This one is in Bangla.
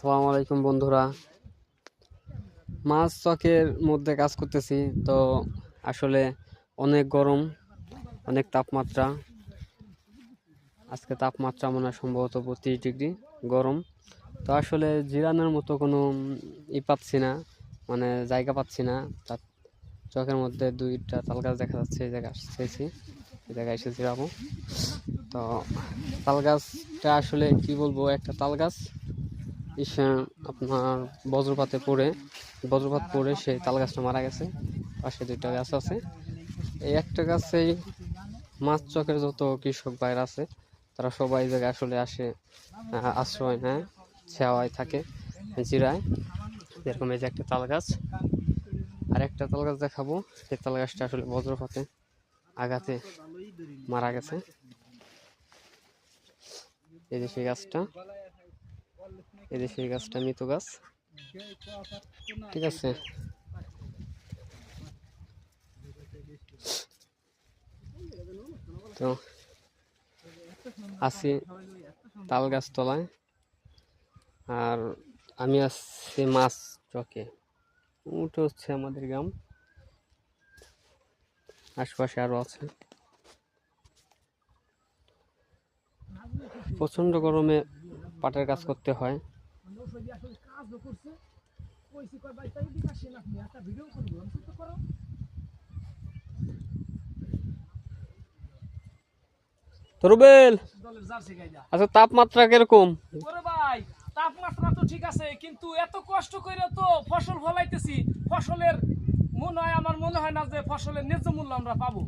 আসসালামু আলাইকুম বন্ধুরা। মাছ চকের মধ্যে কাজ করতেছি তো আসলে অনেক গরম, অনেক তাপমাত্রা। আজকে তাপমাত্রা মনে হয় সম্ভবত 32 ডিগ্রি গরম। তো আসলে জিরানোর মতো কোনো পাচ্ছি না, মানে জায়গা পাচ্ছি না। তার চকের মধ্যে দুইটা তাল গাছ দেখা যাচ্ছে, এই জায়গায় আসতেছি, এই জায়গায় এসে জিরাবো। তো তাল গাছটা আসলে কি বলবো, একটা তাল গাছ আপনার বজ্রপাত পড়ে সেই তাল গাছটা মারা গেছে। পাশে দুইটা গাছ আছে, এই একটা গাছেই মাছ চকের যত কৃষক ভাইরা আছে তারা সবাই জায়গায় আসলে আসে, আশ্রয় নেয়, ছাওয়ায় থাকে, জিরায়। যেরকম এই যে একটা তাল গাছ, আর একটা তাল গাছ দেখাবো। সেই তাল গাছটা আসলে বজ্রপাতে আঘাতে মারা গেছে। এই যে সেই গাছটা, এই যে সেই গাছটা মৃত গাছ, ঠিক আছে। তো আছি তাল গাছ তলায়, আর আমি আসছি মাছ চকে। উঠে হচ্ছে আমাদের গ্রাম, আশপাশে আরো আছে। প্রচন্ড গরমে পাটের কাজ করতে হয়। তো রুবেল, আচ্ছা তাপমাত্রা কিরকম? ভাই তাপমাত্রা তো ঠিক আছে, কিন্তু এত কষ্ট করে তো ফসল ফলাইতেছি, ফসলের আমার মনে হয় না যে ফসলের ন্যায্য মূল্য আমরা পাবো।